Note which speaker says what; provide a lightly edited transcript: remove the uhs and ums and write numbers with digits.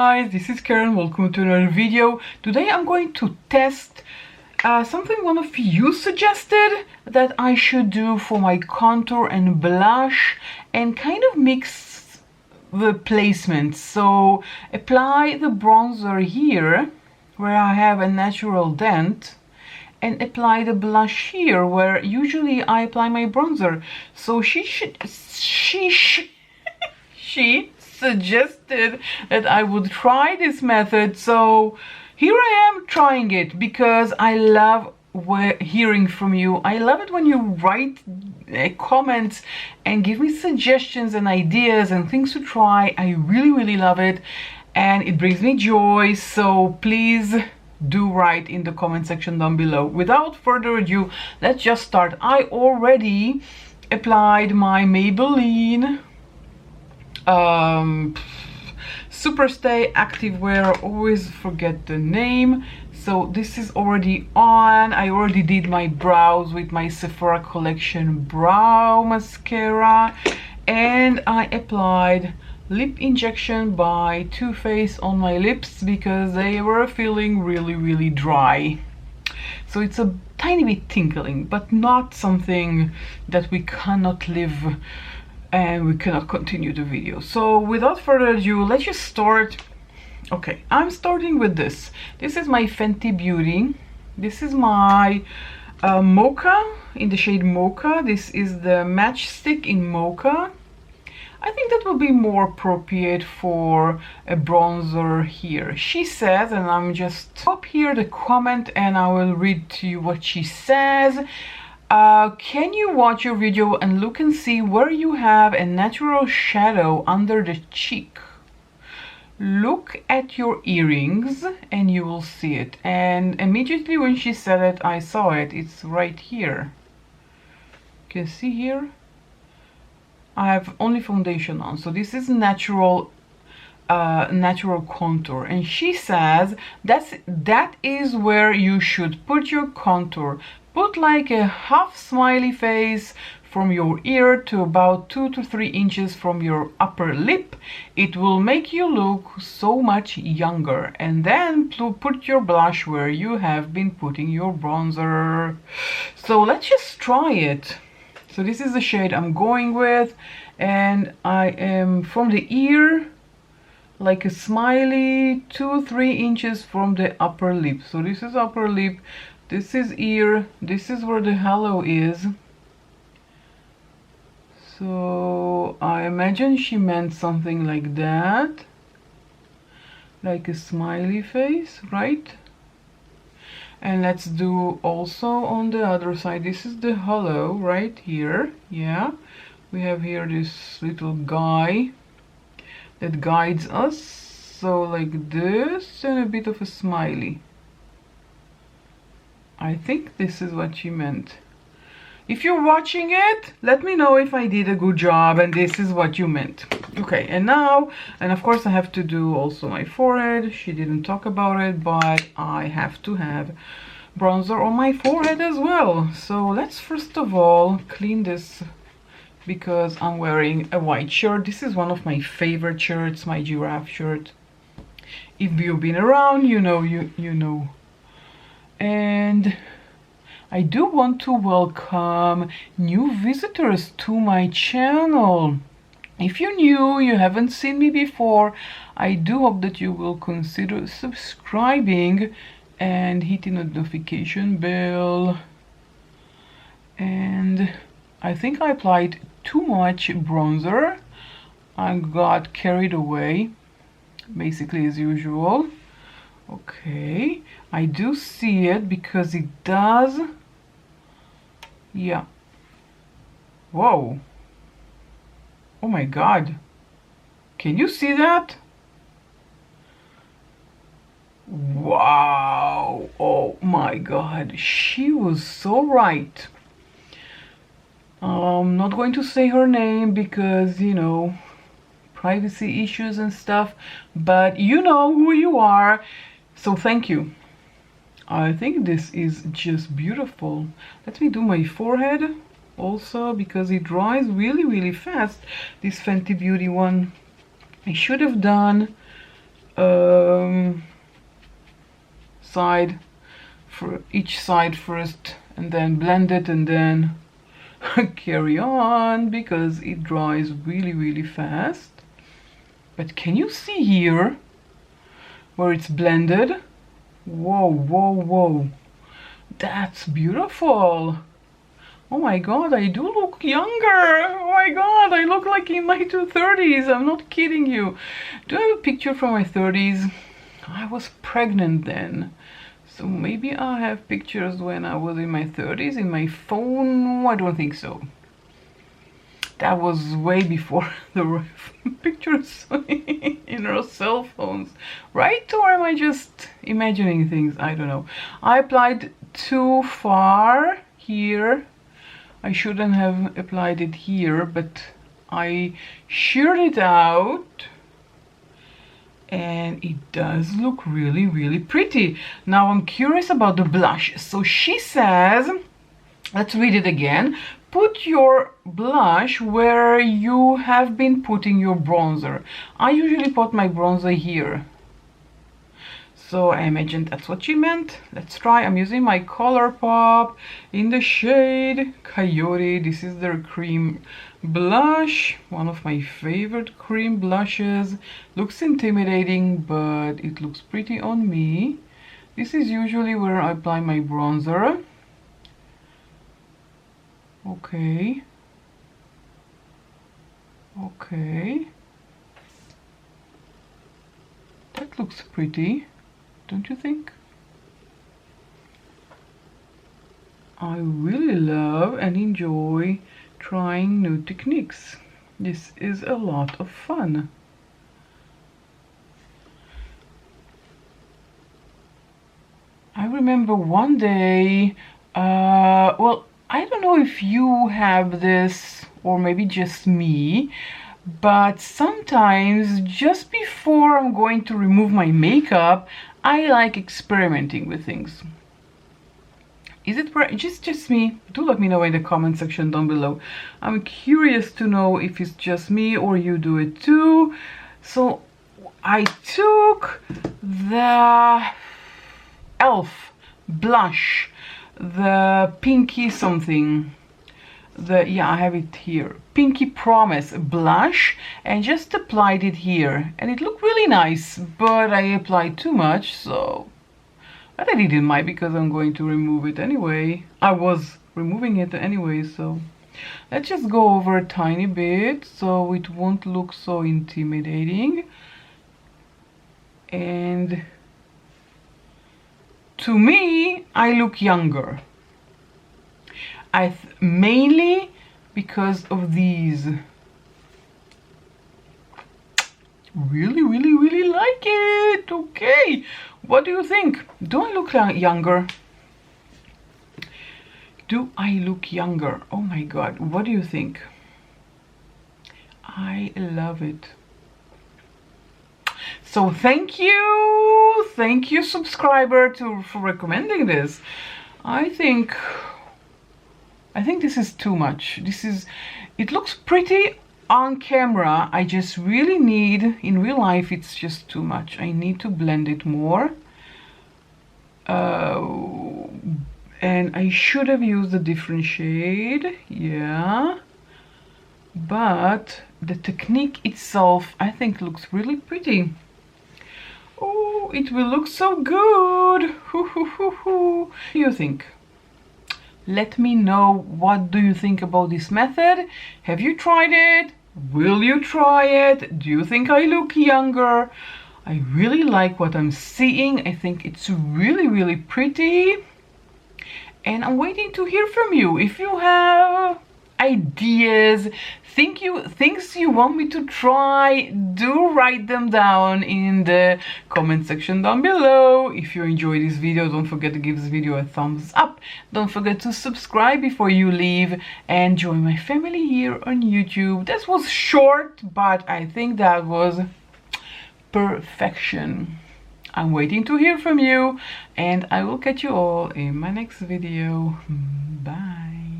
Speaker 1: Guys, this is Karen. Welcome to another video. Today I'm going to test something one of you suggested that I should do for my contour and blush and kind of mix the placements. So apply the bronzer here where I have a natural dent and apply the blush here where usually I apply my bronzer. So she suggested that I would try this method, so here I am trying it because I love hearing from you. I love it when you write comments and give me suggestions and ideas and things to try. I really love it and it brings me joy, so please do write in the comment section down below. Without further ado, let's just start. I already applied my Maybelline Superstay Activewear, always forget the name. So this is already on. I already did my brows with my Sephora collection brow mascara, and I applied lip injection by Too Faced on my lips because they were feeling really dry. So it's a tiny bit tinkling, but not something that we cannot live and we cannot continue the video. So without further ado, let's just start. Okay, I'm starting with this. This is my Fenty Beauty. This is my Mocha in the shade Mocha. This is the matchstick in Mocha. I think that will be more appropriate for a bronzer here. She says, and I'm just stop here the comment and I will read to you what she says. Can you watch your video and look and see where you have a natural shadow under the cheek? Look at your earrings and you will see it. And immediately when she said it, I saw it. It's right here. You can see here. I have only foundation on, so this is natural contour, and she says that is where you should put your contour. Put like a half smiley face from your ear to about 2 to 3 inches from your upper lip. It will make you look so much younger, and then put your blush where you have been putting your bronzer. So let's just try it. So this is the shade I'm going with, and I am from the ear like a smiley 2-3 inches from the upper lip. So this is upper lip, this is ear, this is where the halo is. So I imagine she meant something like that, like a smiley face, right? And let's do also on the other side. This is the halo right here. Yeah, we have here this little guy that guides us, so like this, and a bit of a smiley. I think this is what she meant. If you're watching it, let me know if I did a good job and this is what you meant. Okay, and now, and of course I have to do also my forehead. She didn't talk about it, but I have to have bronzer on my forehead as well. So let's first of all clean this because I'm wearing a white shirt. This is one of my favorite shirts, my giraffe shirt. If you've been around, you know, you know. And I do want to welcome new visitors to my channel. If you're new, you haven't seen me before, I do hope that you will consider subscribing and hitting the notification bell. And I think I applied too much bronzer. I got carried away, basically as usual. Okay, I do see it because it does. Yeah. Whoa. Oh my god. Can you see that? Wow. Oh my god. She was so right. I'm not going to say her name because, you know, privacy issues and stuff, but you know who you are. So thank you. I think this is just beautiful. Let me do my forehead also because it dries really fast. This Fenty Beauty one. I should have done side, for each side first, and then blend it, and then carry on because it dries really fast. But can you see here where it's blended? Whoa, that's beautiful. Oh my god, I do look younger. Oh my god, I look like in my 30s. I'm not kidding you. Do I have a picture from my 30s? I was pregnant then. So maybe I have pictures when I was in my 30s in my phone. I don't think so. That was way before the pictures in our cell phones, right? Or am I just imagining things? I don't know. I applied too far here. I shouldn't have applied it here, but I sheared it out. And it does look really pretty. Now I'm curious about the blush. So she says, let's read it again. Put your blush where you have been putting your bronzer. I usually put my bronzer here. So I imagine that's what she meant. Let's try. I'm using my ColourPop in the shade Coyote. This is their cream blush, one of my favorite cream blushes. Looks intimidating, but it looks pretty on me. This is usually where I apply my bronzer. Okay. That looks pretty, don't you think? I really love and enjoy trying new techniques. This is a lot of fun. I remember one day, well, I don't know if you have this or maybe just me, but sometimes just before I'm going to remove my makeup, I like experimenting with things. Is it just me? Do let me know in the comment section down below. I'm curious to know if it's just me or you do it too. So I took the Elf blush, the pinky something, I have it here, Pinky Promise blush, and just applied it here, and it looked really nice, but I applied too much, so but I didn't mind because I'm going to remove it anyway. I was removing it anyway, so let's just go over a tiny bit so it won't look so intimidating. And to me, I look younger. Mainly because of these. Really like it. Okay, what do you think? Do I look younger? Do I look younger? Oh my god, what do you think? I love it. So thank you subscriber for recommending this. I think this is too much. It looks pretty on camera. I just really need, in real life it's just too much. I need to blend it more. And I should have used a different shade, yeah. But the technique itself, I think, looks really pretty. Oh, it will look so good. What do you think? Let me know, what do you think about this method? Have you tried it? Will you try it? Do you think I look younger? I really like what I'm seeing. I think it's really pretty. And I'm waiting to hear from you. If you have ideas, things you want me to try, do write them down in the comment section down below. If you enjoyed this video, don't forget to give this video a thumbs up. Don't forget to subscribe before you leave and join my family here on YouTube. This was short, but I think that was perfection. I'm waiting to hear from you, and I will catch you all in my next video. Bye.